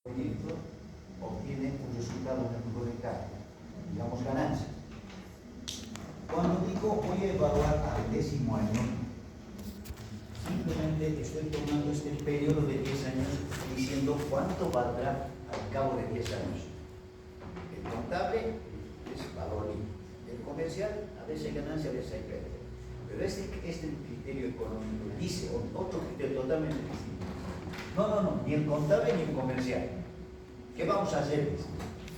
proyecto obtiene un resultado en el flujo de caja, digamos ganancia. Cuando digo voy a evaluar al 10º año, simplemente estoy tomando este periodo de 10 años diciendo cuánto valdrá al cabo de 10 años. El contable es valor líquido, el comercial a veces hay ganancia, a veces hay pérdida. Pero este criterio económico dice otro criterio totalmente distinto. No, ni el contable ni el comercial. ¿Qué vamos a hacer?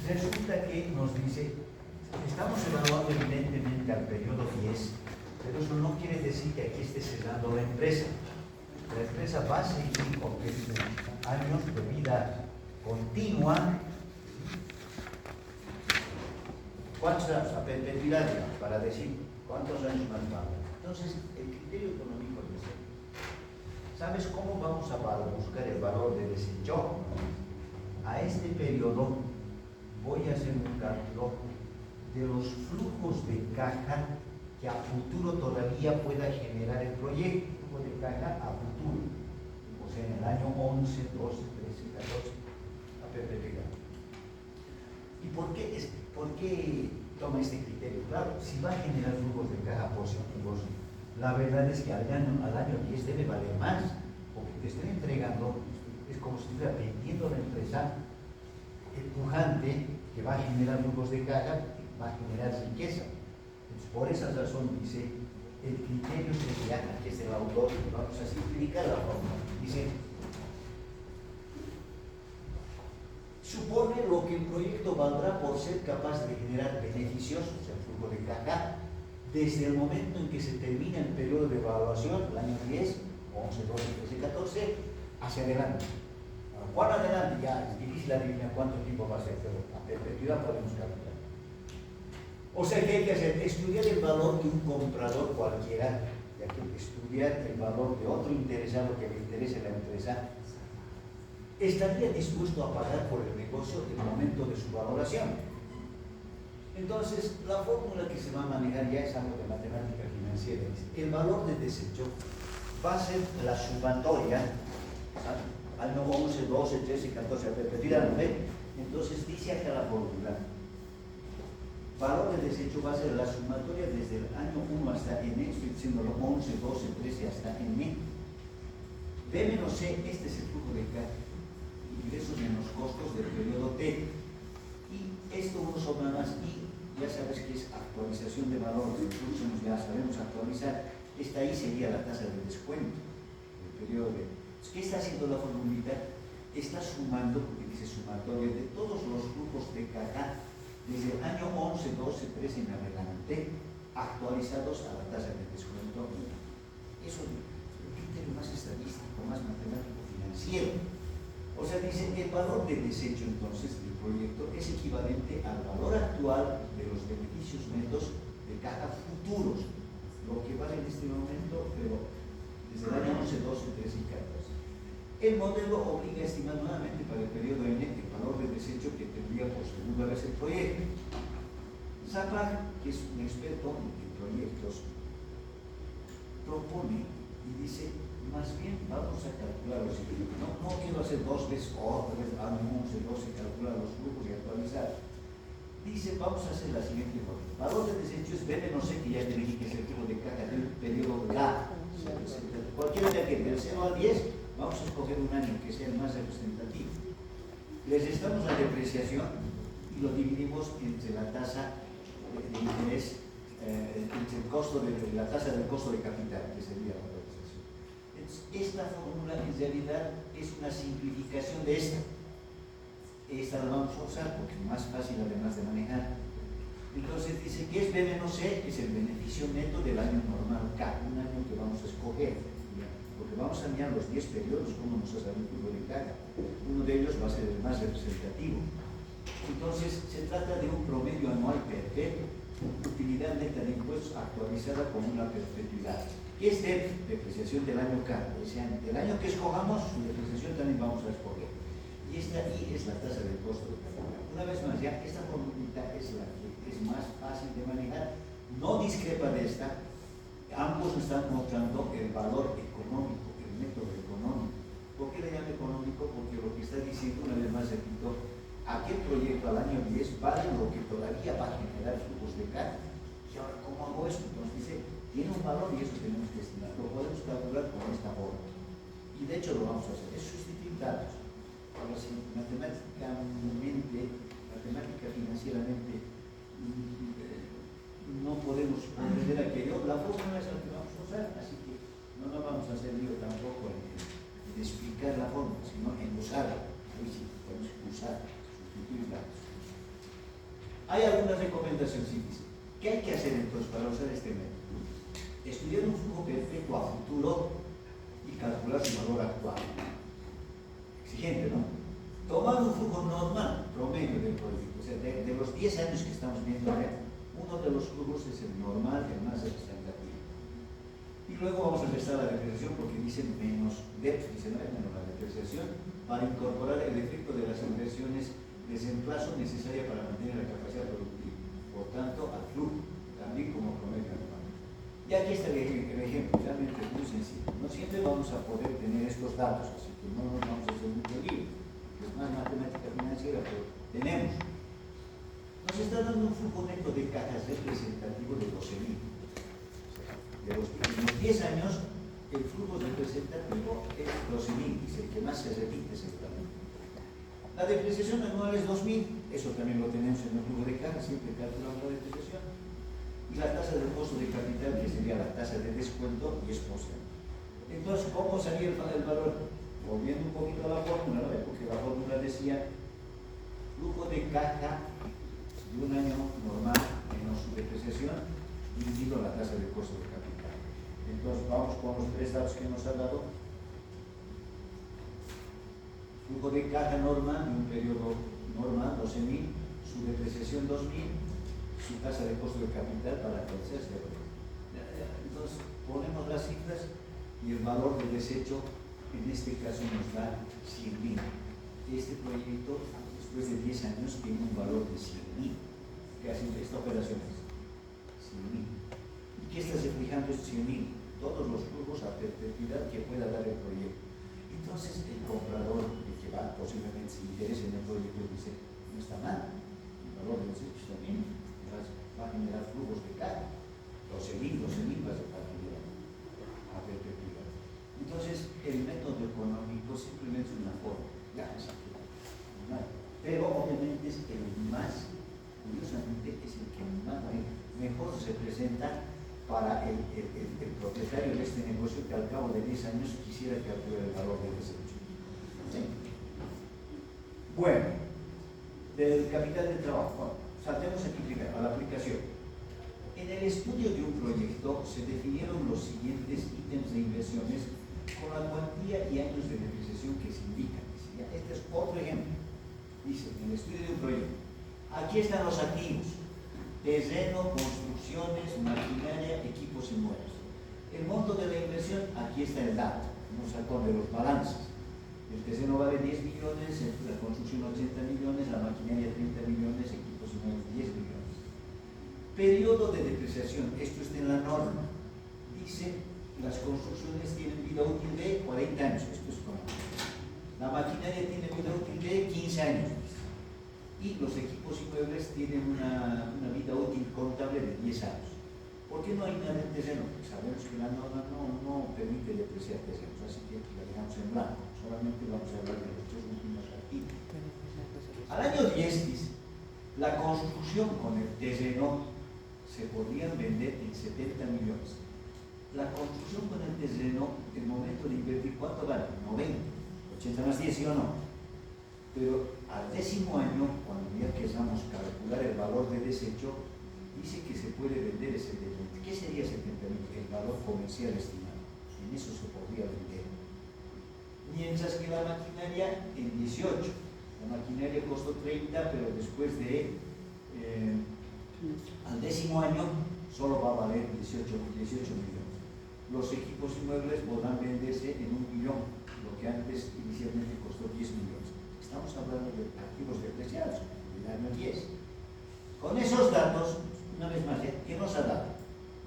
Resulta que nos dice, estamos evaluando evidentemente al periodo 10, pero eso no quiere decir que aquí esté cerrando la empresa. La empresa va a seguir con años de vida continua. ¿Cuántos años? A perpetuidad, para decir cuántos años más vale. Entonces, el criterio económico es ese. ¿Sabes cómo vamos a buscar el valor de desecho? A este periodo voy a hacer un cálculo de los flujos de caja que a futuro todavía pueda generar el proyecto, flujo de caja a futuro, o sea, en el año 11, 12, 13, 14, a perpetuidad. ¿Y por qué toma este criterio? Claro, si va a generar flujos de caja positivos, la verdad es que al año 10 debe valer más, porque te estoy entregando, es como si estuviera vendiendo la empresa empujante que va a generar flujos de caja, que va a generar riqueza. Entonces, por esa razón dice, el criterio sería, que es el autor, vamos a simplificar la forma, dice, supone lo que el proyecto valdrá por ser capaz de generar beneficios, o sea, flujo de caja, desde el momento en que se termina el periodo de evaluación, el año 10, 11, 12, 13, 14, hacia adelante. ¿Cuál adelante? Ya es difícil adivinar cuánto tiempo va a ser, pero a perpetuidad podemos calcular. O sea, ¿qué hay que hacer? Estudiar el valor de un comprador cualquiera, ya que estudiar el valor de otro interesado que le interese la empresa, estaría dispuesto a pagar por el negocio en el momento de su valoración. Entonces, la fórmula que se va a manejar ya es algo de matemática financiera. El valor de desecho va a ser la sumatoria, ¿sabes? Año 11, 12, 13, 14, a perpetuidad, ¿no ve? Entonces dice acá la fórmula. Valor de desecho va a ser la sumatoria desde el año 1 hasta n, estoy diciéndolo 11, 12, 13 hasta n. B menos C, este es el flujo de caja. Ingresos menos costos del periodo T. Y esto uno sobra más y ya sabes que es actualización de valor del flujo, ya sabemos actualizar. Esta ahí sería la tasa de descuento del periodo B. ¿Qué está haciendo la formulita? Está sumando, porque dice sumatoria, de todos los flujos de caja desde el año 11, 12, 13 en adelante, actualizados a la tasa de descuento. Eso es el criterio más estadístico, más matemático financiero. O sea, dice que el valor de desecho entonces del proyecto es equivalente al valor actual de los beneficios netos de caja futuros, lo que vale en este momento, pero desde el año 11, 12, 13 y 14. El modelo obliga a estimar nuevamente para el periodo N el valor de desecho que tendría por segunda vez el proyecto. Zapag, que es un experto en proyectos, propone y dice, más bien vamos a calcular lo siguiente. No quiero hacer dos veces otra vez, año 11, 12, calcular los flujos y actualizar. Dice, vamos a hacer la siguiente forma. Valor de desecho es B menos C, que ya te dije que es el flujo de caja del periodo GA. Cualquiera de aquí, del 0 al 10, vamos a escoger un año que sea el más representativo. Les restamos la depreciación y lo dividimos entre la tasa de interés, entre el costo de la tasa del costo de capital, que sería la depreciación. Esta fórmula en realidad es una simplificación de esta. Esta la vamos a usar porque es más fácil además de manejar. Entonces dice que es B menos C, es el beneficio neto del año normal K, un año que vamos a escoger. Porque vamos a mirar los 10 periodos, como nos ha salido el flujo de caja. Uno de ellos va a ser el más representativo. Entonces, se trata de un promedio anual perpetuo, utilidad neta de impuestos actualizada con una perpetuidad. ¿Qué es depreciación del año K? El año que escojamos, su depreciación también vamos a escoger. Y esta I es la tasa del costo de capital. Una vez más, ya esta formulita es la que es más fácil de manejar, no discrepa de esta. Ambos están mostrando el valor económico, el método económico. ¿Por qué le llamo económico? Porque lo que está diciendo una vez más más repito, aquel proyecto al año 10 vale lo que todavía va a generar flujos de caja. Y ahora, ¿cómo hago esto? Entonces dice, tiene un valor y eso tenemos que estimar. Lo podemos calcular con esta forma. Y de hecho lo vamos a hacer. Es sustituir datos. Ahora sí, matemática financieramente, no podemos comprender aquello. La fórmula es la que vamos a usar, así que no nos vamos a hacer lío tampoco en explicar la fórmula, sino en usarla. Ahí sí, podemos usar, sustituir datos. Hay algunas recomendaciones, sí, dice. ¿Qué hay que hacer entonces para usar este método? Estudiar un flujo perfecto a futuro y calcular su valor actual. Exigente, ¿no? Tomar un flujo normal, promedio del proyecto. O sea, de los 10 años que estamos viendo ahora, uno de los flujos es el normal, el más representativo. Y luego vamos a restar la depreciación porque dice menos DEP, dice no es menos la depreciación, para incorporar el efecto de las inversiones desemplazo necesaria para mantener la capacidad productiva. Por tanto, al flujo, también como promedio anual. Y aquí está el ejemplo, realmente es muy sencillo. No siempre vamos a poder tener estos datos, así que no nos vamos a hacer mucho lío. Es más matemática financiera, pero tenemos. Nos está dando un flujo neto de cajas representativo de 12.000. De los últimos 10 años, el flujo representativo es 12.000, es el que más se repite seguramente. La depreciación anual es 2.000, eso también lo tenemos en el flujo de cajas, siempre calculamos la depreciación. Y la tasa de costo de capital, que sería la tasa de descuento, 10%. Entonces, ¿cómo salía el valor? Volviendo un poquito a la fórmula, ¿no? Porque la fórmula decía flujo de caja de un año normal menos su depreciación dividido la tasa de costo de capital. Entonces, vamos con los tres datos que nos ha dado. Flujo de caja normal de un periodo normal, 12.000, su depreciación 2.000, su tasa de costo de capital para tercerse. Entonces, ponemos las cifras y el valor del desecho en este caso nos da 100.000. Este proyecto, después de 10 años, tiene un valor de 100.000. ¿Qué hace esta operación? 100.000. ¿Y qué está reflejando estos 100.000? Todos los flujos a perpetuidad que pueda dar el proyecto. Entonces, el comprador, el que va posiblemente se interese en el proyecto, dice, no está mal, el valor del desecho está bien, va a generar flujos de caja. 12.000 va a generar a perpetuidad. Entonces, el método económico simplemente es una forma, pero obviamente es el más, curiosamente, es el que más mejor se presenta para el propietario de este negocio que al cabo de 10 años quisiera calcular el valor del desecho. ¿Sí? Bueno, del capital de trabajo. Bueno, saltemos aquí primero a la aplicación. En el estudio de un proyecto se definieron los siguientes ítems de inversiones con la cuantía y años de depreciación que se indican. Este es otro ejemplo. Dice, en el estudio de un proyecto, aquí están los activos: terreno, construcciones, maquinaria, equipos y muebles. El monto de la inversión, aquí está el dato, nos sacó de los balances. El terreno vale 10 millones, la construcción 80 millones, la maquinaria 30 millones, equipos y muebles 10 millones. Periodo de depreciación, esto está en la norma. Dice, las construcciones tienen vida útil de 40 años, esto es correcto. La maquinaria tiene vida útil de 15 años. Y los equipos y muebles tienen una vida útil contable de 10 años. ¿Por qué no hay nada en terreno? Porque sabemos que la norma no permite depreciar terrenos, así que la dejamos en blanco. Solamente vamos a hablar de los tres últimos activos. Al año 10 dice, la construcción con el terreno se podrían vender en 70 millones. La construcción con el terreno, el momento de invertir, ¿cuánto vale? 90. 80 más 10, ¿sí o no? Pero al 10º año, cuando ya queramos calcular el valor de desecho, dice que se puede vender ese 70. ¿Qué sería 70.000? El valor comercial estimado. En eso se podría vender. Mientras que la maquinaria en 18. La maquinaria costó 30, pero después de al 10º año solo va a valer 18 millones. Los equipos y muebles podrán venderse en 1 millón, lo que antes inicialmente costó 10 millones. Estamos hablando de activos depreciados del año 10. Con esos datos, una vez más, ¿qué nos ha dado?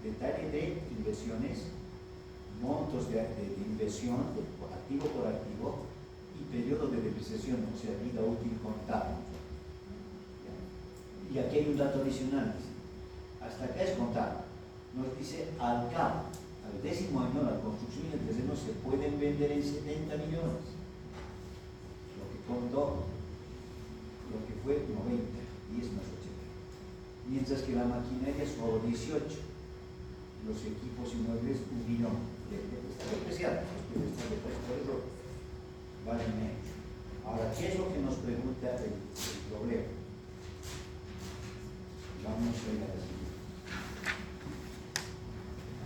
Detalle de inversiones, montos de inversión, activo por activo, y periodo de depreciación, o sea, vida útil contable. Y aquí hay un dato adicional, dice, hasta acá es contable. Nos dice, al cabo, al 10º año, la construcción y el terreno se pueden vender en 70 millones. Lo que contó, lo que fue 90, 10 más 80. Mientras que la maquinaria solo 18. Los equipos inmuebles 1 millón. Está depreciado, está depreciado, vale menos. Ahora, ¿qué es lo que nos pregunta el problema? Vamos a ir a la siguiente.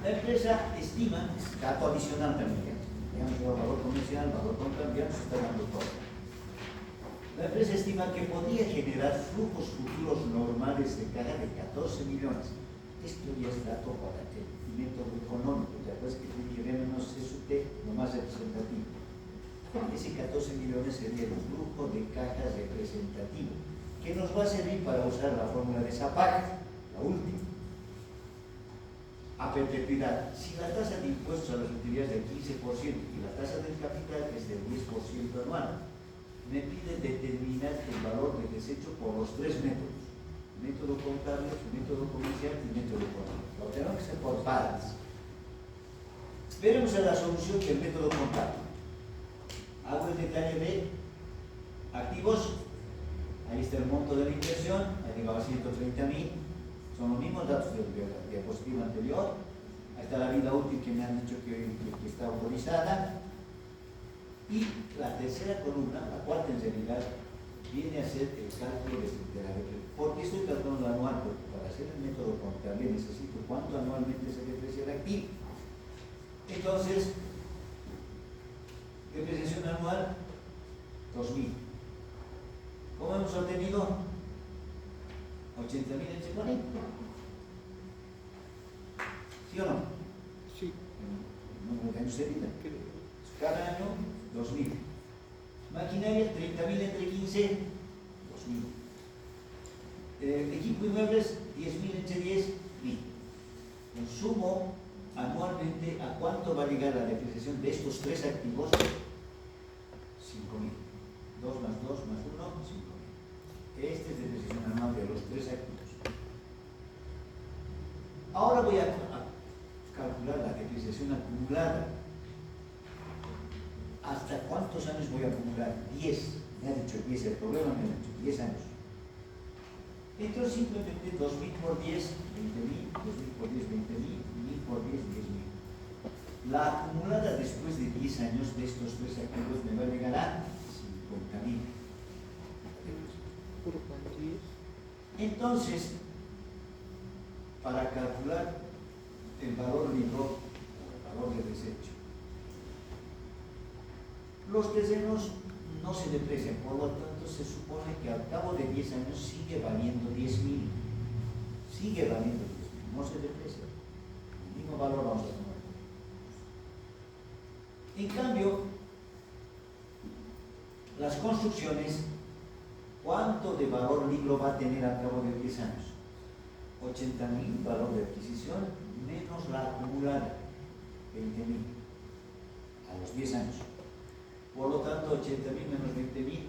La empresa estima, es dato adicional también, digamos el valor comercial, valor contable, ya nos está dando todo. La empresa estima que podría generar flujos futuros normales de caja de 14 millones. Esto ya es dato para el método económico, ya pues que menos es lo más representativo. Ese 14 millones sería el flujo de caja representativo, que nos va a servir para usar la fórmula de Zapag, la última. A perpetuidad, si la tasa de impuestos a las utilidades es del 15% y la tasa del capital es del 10% anual, me pide determinar el valor del desecho por los 3 métodos: método contable, método comercial y método económico. Lo tenemos que hacer por partes. Veremos en la solución que el método contable. Hago el detalle de activos, ahí está el monto de la inversión, ha llegado a 130.000, son los mismos datos de la diapositiva anterior. Ahí está la vida útil que me han dicho que está autorizada. Y la tercera columna, la cuarta en realidad, viene a ser el cálculo de la depreciación. ¿Por qué estoy calculando anual? Porque para hacer el método contable necesito cuánto anualmente se deprecia el activo. Entonces, depreciación anual, 2.000. ¿Cómo hemos obtenido? 80.000 entre 40. ¿Sí o no? Sí. No me años de vida. Cada año, 2.000. Maquinaria, 30.000 entre 15, 2.000. Equipo inmuebles, 10.000 entre 10, 1.000. Consumo anualmente, ¿a cuánto va a llegar la depreciación de estos 3 activos? 5.000. 2 más 2 más 1, 5.000. Este es depreciación anual de los 3 activos. Ahora voy a calcular la depreciación acumulada. ¿Hasta cuántos años voy a acumular? 10. Me ha dicho 10, el problema me ha dicho 10 años. Entonces simplemente 2.000 por 10, 20.000, 2.000 por 10, 20.000, 1.000 por 10, 10.000. La acumulada después de 10 años de estos 3 activos me va a llegar a 50.000. Entonces, para calcular el valor libro, el valor de desecho, los terrenos no se deprecian, por lo tanto se supone que al cabo de 10 años sigue valiendo 10.000. Sigue valiendo 10.000, no se deprecia. El mismo valor vamos a tomar. En cambio, las construcciones, ¿cuánto de valor libro va a tener al cabo de 10 años? 80.000 valor de adquisición menos la acumulada, 20.000 a los 10 años. Por lo tanto, 80.000 menos 20.000, 60.000.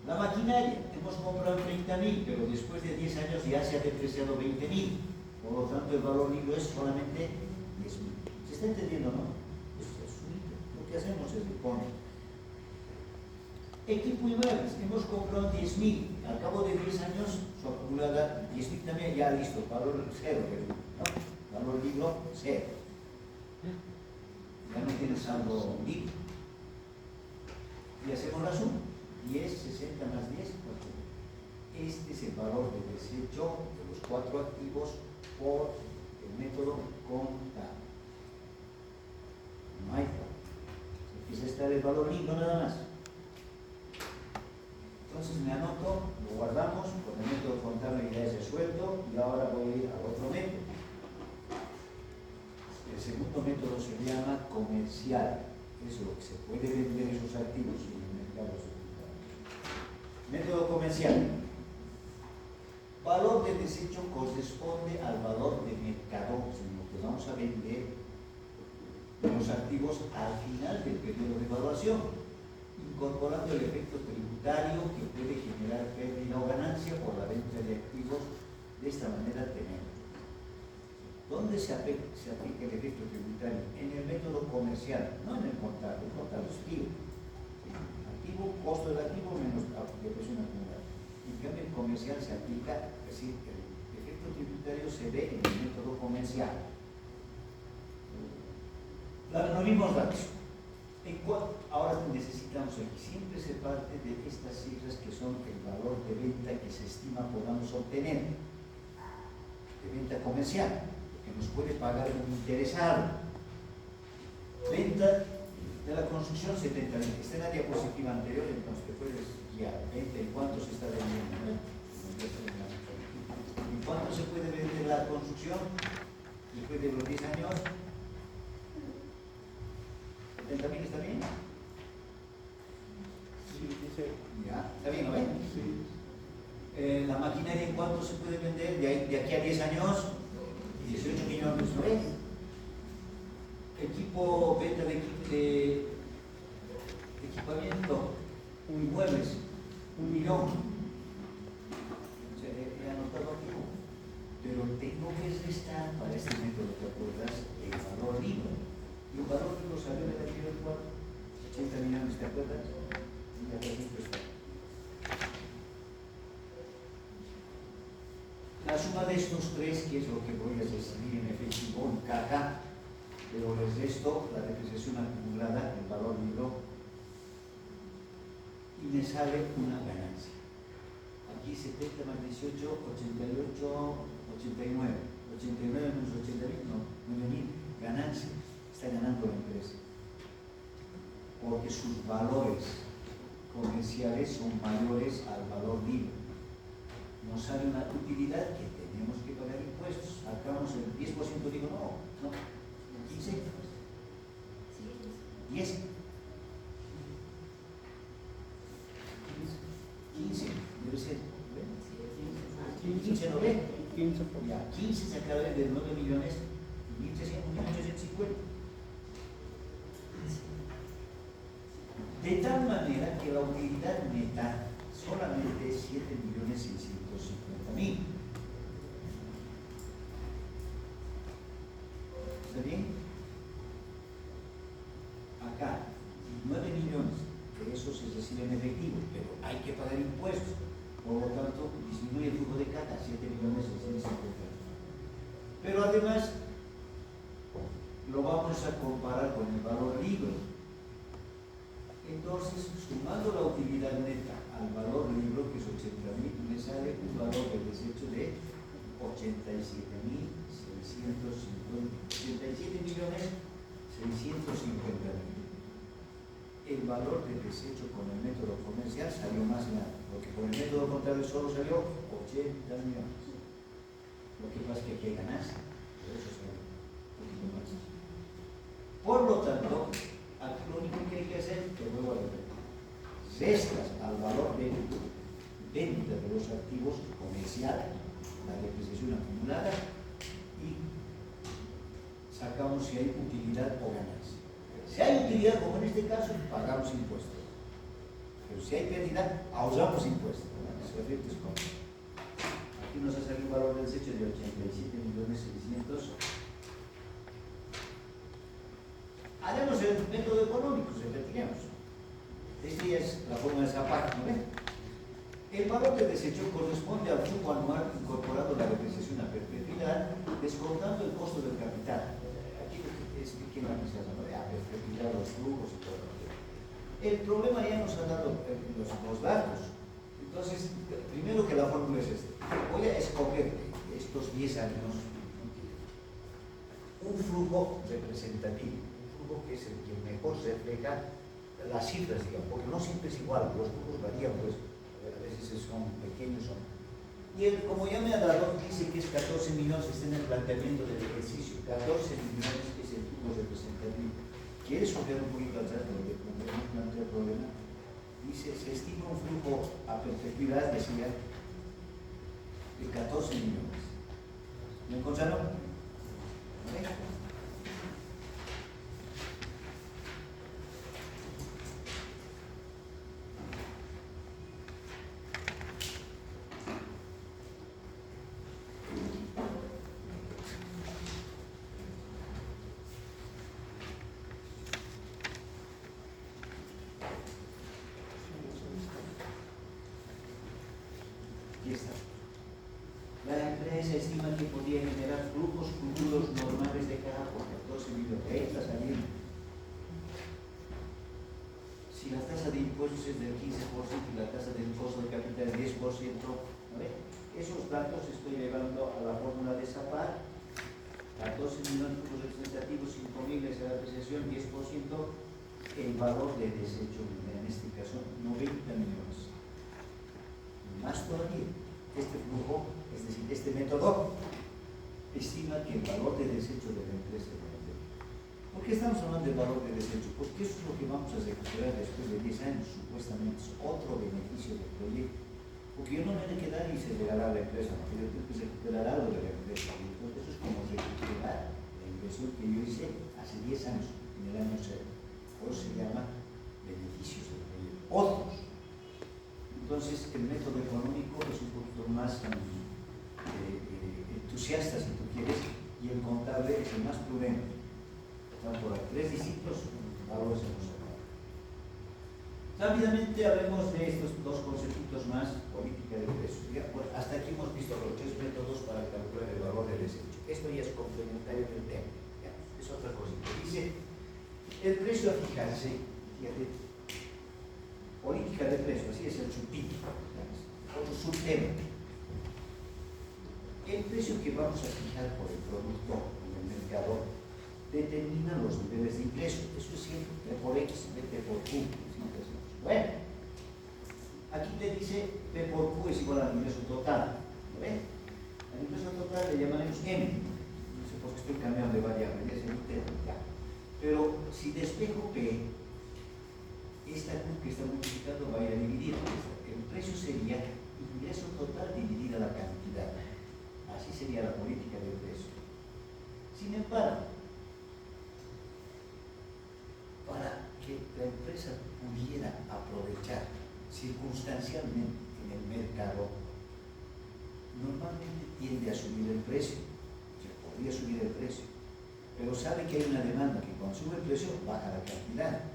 La maquinaria, hemos comprado 30.000, pero después de 10 años ya se ha depreciado 20.000. Por lo tanto, el valor libro es solamente 10.000. ¿Se está entendiendo, no? Eso es único. Lo que hacemos es le poner. Equipo inmuebles, hemos comprado 10.000. Al cabo de 10 años, su acumulada, 10.000 también ya listo. Valor 0, ¿no? Valor libro 0. Ya no tiene saldo libre. Y hacemos la suma. 10, 60 más 10, 40. Este es el valor de desecho de los 4 activos por el método contable. No hay problema. Empieza a estar el valor libre, nada más. Entonces me anoto, lo guardamos, con el método contable ya es resuelto y ahora voy a ir al otro método. El segundo método se llama comercial, es lo que se puede vender esos activos en el mercado secundario. Método comercial. Valor de desecho corresponde al valor de mercado, en lo que vamos a vender de los activos al final del periodo de evaluación, incorporando el efecto tributario que puede generar pérdida o ganancia por la venta de activos. De esta manera tenemos. ¿Dónde se aplica el efecto tributario? En el método comercial, no en el contable. El contable es fijo. Activo, costo del activo menos depreciación acumulada. En cambio, el comercial se aplica, es decir, el efecto tributario se ve en el método comercial. Nos vimos datos. Ahora necesitamos aquí, siempre se parte de estas cifras que son el valor de venta que se estima podamos obtener, de venta comercial, que nos puede pagar un interesado. Venta de la construcción 70.000. Está en la diapositiva anterior, entonces te puedes guiar. Venta en cuánto se está vendiendo. ¿En cuánto se puede vender la construcción después de los 10 años? 70.000, ¿está bien? Sí, dice. Ya, ¿está bien, no ven? Sí. La maquinaria, ¿en cuánto se puede vender de aquí a 10 años? 18 millones, ¿no ves? Equipo, venta de equipamiento, inmuebles, 1 millón. O sea, he anotado aquí. Pero tengo que restar para este método, ¿te acuerdas? El valor libre. Y el valor libre salió de la anterior cual 80 millones, ¿te acuerdas? Y ya está. La suma de estos tres, que es lo que voy a recibir en efectivo, en caja, pero les resto la depreciación acumulada, el valor libre, y me sale una ganancia. Aquí 70 más 18, 88, 89. 89 menos 80.000, no, 9.000. Ganancia. Está ganando la empresa. Porque sus valores comerciales son mayores al valor libre. Nos sale una utilidad que tenemos que pagar impuestos. Sacamos el 10%, digo, no, 15. 10. 15, debe ser. 15 no ve. 15 Ya, 15 se acaba de 9 millones, 1.850. De tal manera que la utilidad neta solamente es 7.650.000. ¿Está bien? Acá, 9 millones, de eso se recibe en efectivo, pero hay que pagar impuestos. Por lo tanto, disminuye el flujo de caja, 7.650.000. Pero además, lo vamos a comparar con el valor libre. Entonces, sumando la utilidad neta al valor libre, que es 80.000, me sale un valor de desecho de 87.650.000. El valor del desecho con el método comercial salió más grande, porque con el método contable solo salió 80 millones. Lo que pasa es que aquí hay ganancia, por eso sale un poquito más. Por lo tanto, aquí lo único que hay que hacer, te vuelvo a repetir, restas al valor de venta de los activos comerciales, la depreciación acumulada, y sacamos si hay utilidad o ganancia. Si hay utilidad, como en este caso, pagamos impuestos. Pero si hay pérdida, ahorramos impuestos. Su efecto es como. Aquí nos ha salido un valor del desecho de 87.600.000. Haremos el método económico, repetiremos. Esta ya es la forma de escapar, ¿no ven? El valor del desecho corresponde al flujo anual incorporado a la depreciación a perpetuidad, descontando el costo del capital. Aquí expliqué la necesidad de a perpetuidad, los flujos y todo. El problema ya nos ha dado los datos. Entonces, primero que la fórmula es esta. Voy a escoger estos 10 años un flujo representativo, un flujo que es el que mejor refleja las cifras, digamos, porque no siempre es igual, los flujos varían, pues a veces son pequeños. Y él, como ya me ha dado, dice que es 14 millones, está en el planteamiento del ejercicio, 14 millones es el flujo representativo. ¿Quieres coger un poquito atrás donde no plantea el problema? Dice, se estima un flujo a perpetuidad, decía, de 14 millones. ¿Me encontraron? aquí está. La empresa estima que podría generar flujos futuros normales de caja por 14 millones. Ahí está saliendo. Si la tasa de impuestos es del 15% y la tasa del costo de capital del 10%, esos datos estoy llevando a la fórmula de SAPAR. 14 millones de representativos, 5.000 es la apreciación, 10%, el valor de desecho, en este caso, 90 millones. Más todavía, este flujo, es decir, este método, estima que el valor de desecho de la empresa es 90. ¿Por qué estamos hablando del valor de desecho? Porque eso es lo que vamos a recuperar después de 10 años, supuestamente es otro beneficio del proyecto. Porque yo no me voy a quedar y se regalará la empresa, no, yo tengo que recuperar algo de la empresa. Entonces, eso es como recuperar la inversión que yo hice hace 10 años, en el año 0. Por eso se llama beneficios del proyecto. Otros. Entonces, el método económico es un poquito más entusiasta, si tú quieres, y el contable es el más prudente. Están por ahí 3 distintos valores hemos sacado. Rápidamente hablemos de estos 2 conceptos más, política de precios. Pues hasta aquí hemos visto los 3 métodos para calcular el valor del desecho. Esto ya es complementario del tema. Ya, es otra cosita. Dice, el precio a fijarse, fíjate, política de precios, así es el subtítulo, otro subtema. El precio que vamos a fijar por el producto en el mercado determina los niveles de ingreso. Eso es siempre P por X, P por Q. Bueno, aquí te dice P por Q es igual al ingreso total. ¿Lo ven? Al ingreso total le llamaremos M. No sé por qué estoy cambiando de variable, ya se entiende. Pero si despejo P, esta Q que está multiplicando va a ir a dividir. El precio sería ingreso total dividida la cantidad. Así sería la política del precio. Sin embargo, para que la empresa pudiera aprovechar circunstancialmente en el mercado, normalmente tiende a subir el precio. Se podría subir el precio, pero sabe que hay una demanda que cuando sube el precio baja la cantidad.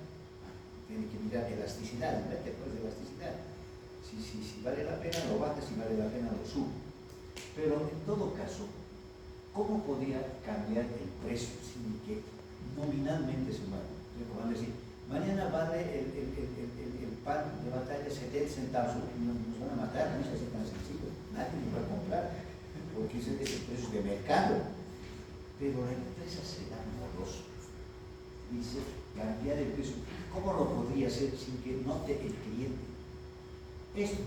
Tiene que mirar elasticidad, ¿no? Después de elasticidad. Si vale la pena lo baja, si vale la pena lo sube. Pero en todo caso, ¿cómo podría cambiar el precio sin que nominalmente se vaya? Como decir, mañana vale el pan de batalla 70 centavos, nos van a matar, no es así tan sencillo, nadie nos va a comprar, porque ese es el precio de mercado. Pero la empresa se da moroso, dice, cambiar el precio. ¿Cómo lo podría hacer sin que note el cliente? Esto,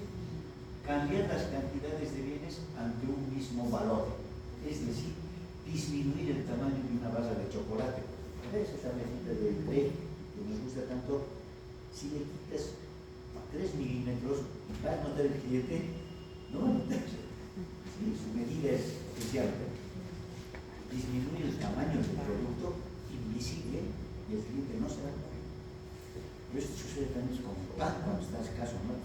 cambiar las cantidades de bienes ante un mismo valor, es decir, disminuir el tamaño de una barra de chocolate. ¿Ves esa mesita del té que nos gusta tanto? Si le quitas 3 milímetros, ¿va a notar el cliente? No va a notar. Sí, su medida es especial. Disminuye el tamaño del producto invisible y el cliente no se da cuenta. Pero esto sucede también con el pan cuando está escaso, ¿no?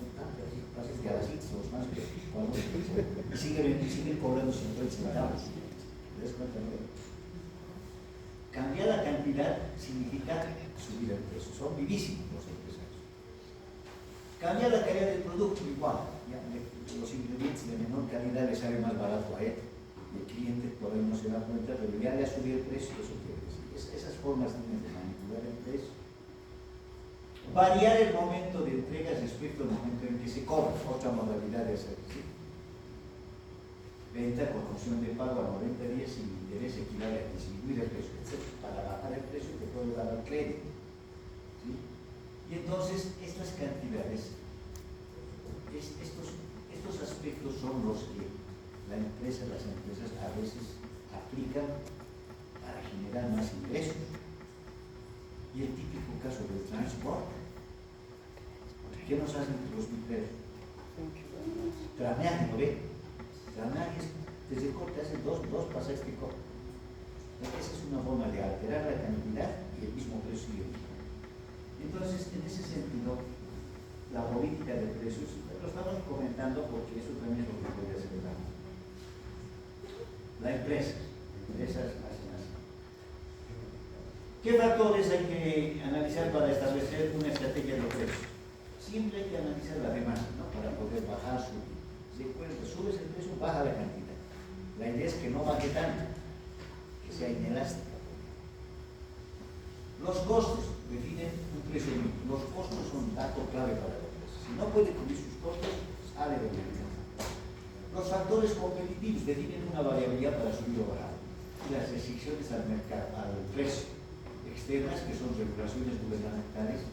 Pases de alacitos los más que cuando siguen cobrando 50 centavos. ¿Te das cuenta? Cambiar la cantidad significa subir el precio. Son vivísimos los empresarios. Cambiar la calidad del producto, igual. Ya, los ingredientes de menor calidad le sale más barato a él. El cliente por ahí no se da cuenta, pero ya le ha subido el precio. Eso quiere decir. Esas formas tienen de manipular el precio. Variar el momento de entrega respecto al momento en que se cobra. Otra modalidad de hacer. ¿Sí? Venta con opción de pago a 90 días sin interés equivale a disminuir el precio. Para bajar el precio te puedo dar al crédito. ¿Sí? Y entonces estas cantidades, estos aspectos son los que las empresas a veces aplican para generar más ingresos. Y el típico caso del transporte. ¿Qué nos hacen los mineros? Tramear, ¿no ve? Tramear es desde corte hace dos pasajes que cortan. Esa es una forma de alterar la cantidad y el mismo precio. Entonces, en ese sentido, la política de precios, lo estamos comentando porque eso también es lo que puede hacer la empresa. Empresas hacen así. ¿Qué factores hay que analizar para establecer una estrategia de precios? Siempre hay que analizar la demanda, ¿no? Para poder bajar su a la cantidad. La idea es que no baje tanto, que sea inelástica. Los costos definen un precio mínimo. Los costos son un dato clave para la empresa. Si no puede cubrir sus costos, sale del mercado. Los factores competitivos definen una variabilidad para subir o bajar. Y las restricciones al mercado, al precio externas, que son regulaciones gubernamentales,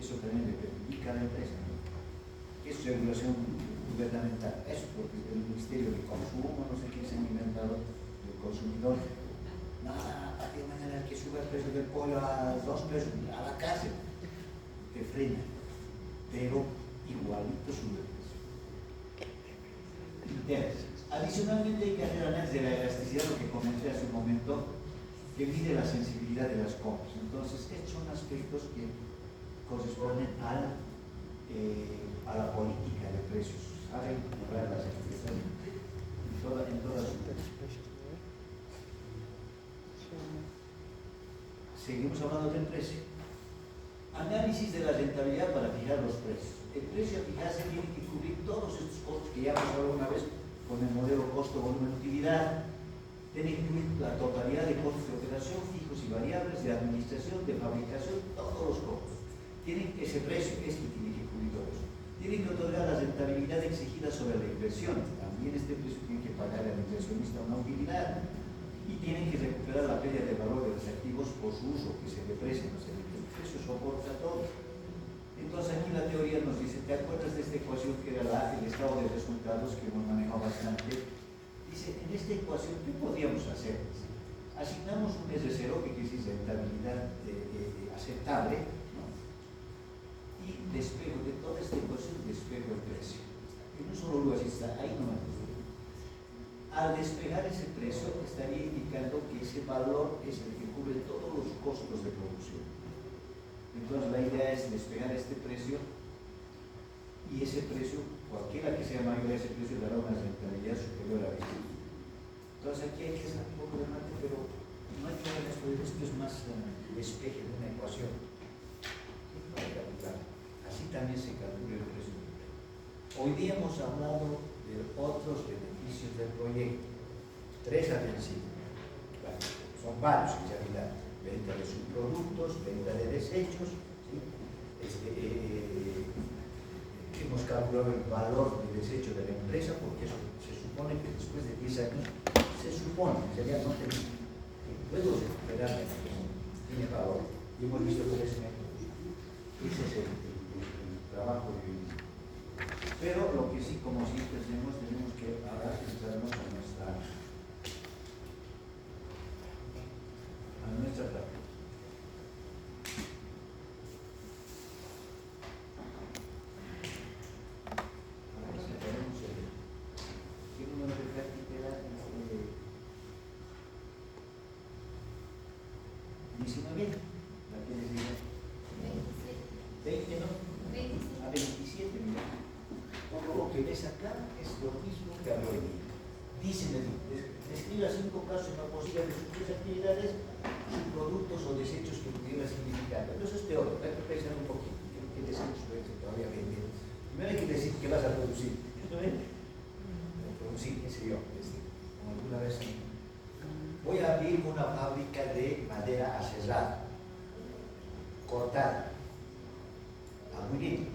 eso también le perjudica a la empresa, ¿no? ¿Qué es regulación gubernamental? Eso porque el Ministerio de Consumo, no sé quién se ha inventado, el consumidor. No, a partir de mañana el que sube el precio del pollo a 2 pesos, a la cárcel, te frena, pero igualito sube el precio. Adicionalmente hay que hacer análisis de la elasticidad, lo que comenté hace un momento, que mide la sensibilidad de las compras. Entonces, estos son aspectos que corresponden a la política de precios. Saben mejorar las empresas en todas sus. Seguimos hablando del precio. Análisis de la rentabilidad para fijar los precios. El precio a fijarse tiene que cubrir todos estos costos que ya hemos hablado una vez con el modelo costo-volumen-utilidad. Tiene que incluir la totalidad de costos de operación, fijos y variables, de administración, de fabricación, todos los costos. Ese precio, tiene que cubrir todo eso. Tiene que otorgar la rentabilidad exigida sobre la inversión. También este precio tiene que pagar al inversionista una utilidad. Y tienen que recuperar la pérdida de valor de los activos por su uso, que se deprecian. O sea, el precio soporta todo. Entonces aquí la teoría nos dice, ¿te acuerdas de esta ecuación que era el estado de resultados que hemos manejado bastante? Dice, en esta ecuación, ¿qué podríamos hacer? Asignamos un R0, que quiere decir rentabilidad aceptable, ¿no? Y despejo de toda esta ecuación, despejo el precio. Y no solo lo así está, ahí no me. Al despejar ese precio, estaría indicando que ese valor es el que cubre todos los costos de producción. Entonces la idea es despegar este precio y ese precio, cualquiera que sea mayor a ese precio, dará una rentabilidad superior a este. Entonces aquí hay que hacer un poco de mate, pero no hay que ver esto es más despeje de una ecuación. Así también se calcula el precio. Hoy día hemos hablado de otros beneficios del proyecto. 3 al principio. Bueno, son varios en realidad. Venta de subproductos, venta de desechos. ¿Sí? Hemos calculado el valor del desecho de la empresa, porque eso se supone que después de 10 años, se supone, sería no tener, puedo recuperar la empresa, tiene valor. Y hemos visto 3 métodos. Ese es el trabajo de. Pero lo que sí, como siempre tenemos que ahora centrarnos a nuestra práctica. Ahora separemos ¿qué número de práctica era? 19, la que les diga. 20, ¿no? 27. A 27, mira. Todo lo que ves acá es lo mismo que habló de mí. Dice, describa 5 casos en la posibilidad de sus 3 actividades, subproductos o desechos que pudiera significar. Pero eso es teórico, hay que pensar un poquito. ¿Qué desechos puede todavía vender? Primero hay que decir qué vas a producir. ¿Esto vende? Producir, qué sé yo, como alguna vez. Voy a abrir una fábrica de madera aserrada, cortada. Muy bien.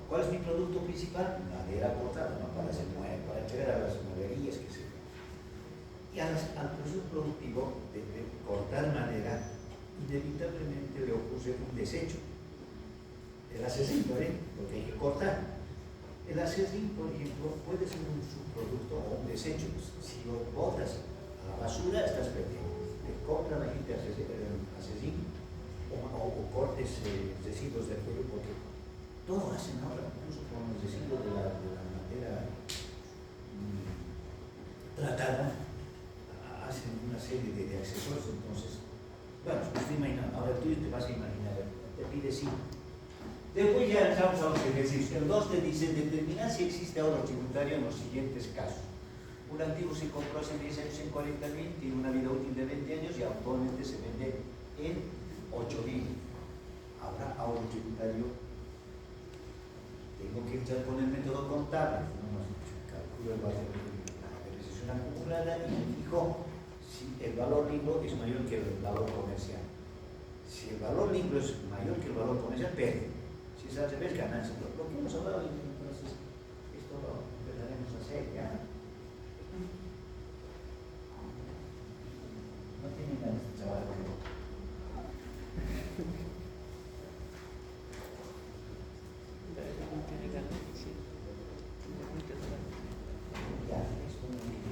¿Cuál es mi producto principal? Madera cortada, no para hacer muebles, para entregar a las mueblerías, que sé yo. Y al proceso productivo de cortar madera, inevitablemente le ocurre un desecho. El aserrín, ¿no? Lo que hay que cortar. El aserrín, por ejemplo, puede ser un subproducto o un desecho. Si lo botas a la basura, estás perdiendo. Le compra la gente aserrín o cortes residuos de pollo, porque todo hacen ahora, incluso con los residuos de la madera tratada, hacen una serie de accesorios. Entonces, bueno, me estoy imaginando, ahora tú te vas a imaginar, te pide 5. Después ya entramos a los ejercicios. El 2 te dice determinar si existe ahorro tributario en los siguientes casos. Un activo se compró hace 10 años en 40.000, tiene una vida útil de 20 años y actualmente se vende en 8.000. Habrá ahorro tributario. Tengo que entrar con el método contable. No nos calculo prueba de depreciación acumulada y me fijo si el valor limpio es mayor que el valor comercial. Si el valor limpio es mayor que el valor comercial, pierde. Si es al revés, ganancia. Lo que hemos hablado, entonces, esto lo empezaremos a hacer ya. No tiene nada este chaval. Ya, esto no tiene.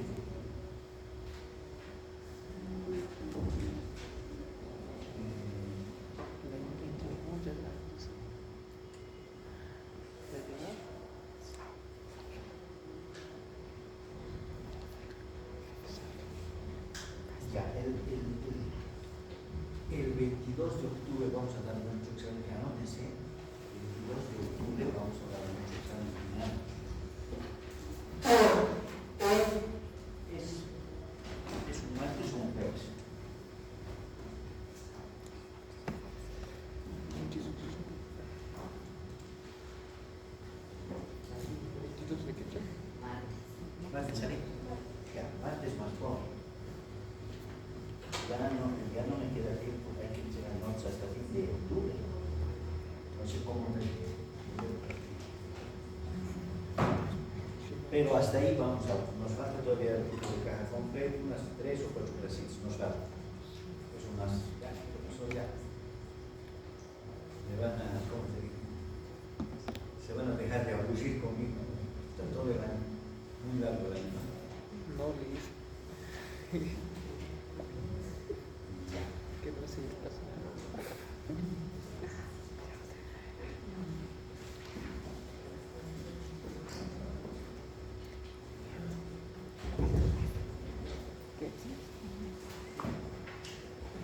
Ya, el 22 de octubre vamos a dar nuestro examen final, anótense. El 22 de octubre vamos a dar nuestro examen final. Es un martes o un jueves. Martes, ¿sale? Ya, martes más poco. Ya no me queda tiempo, hay que entregar notas hasta fin de octubre. No sé cómo me. Pero hasta ahí vamos nos falta todavía el curso de caja completo, unas 3 o 4 clases, nos falta. Eso más, ya, eso ya. Me van a, ¿cómo te digo? Se van a dejar de aburrir conmigo. Está todo el año, muy largo el año. No, Luis. ¿Qué no se pasa?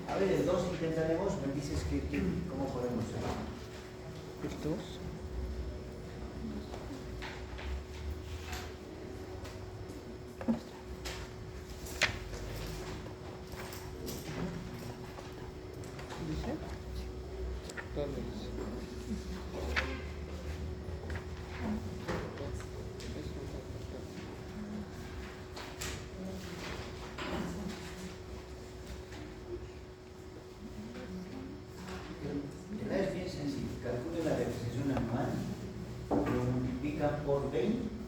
A ver, el 2 intentaremos, me dices que cómo podemos hacer. ¿El 2? ¿Dice? ¿Dónde dice? Es bien sencillo, calcule la depreciación anual, lo multiplica por 20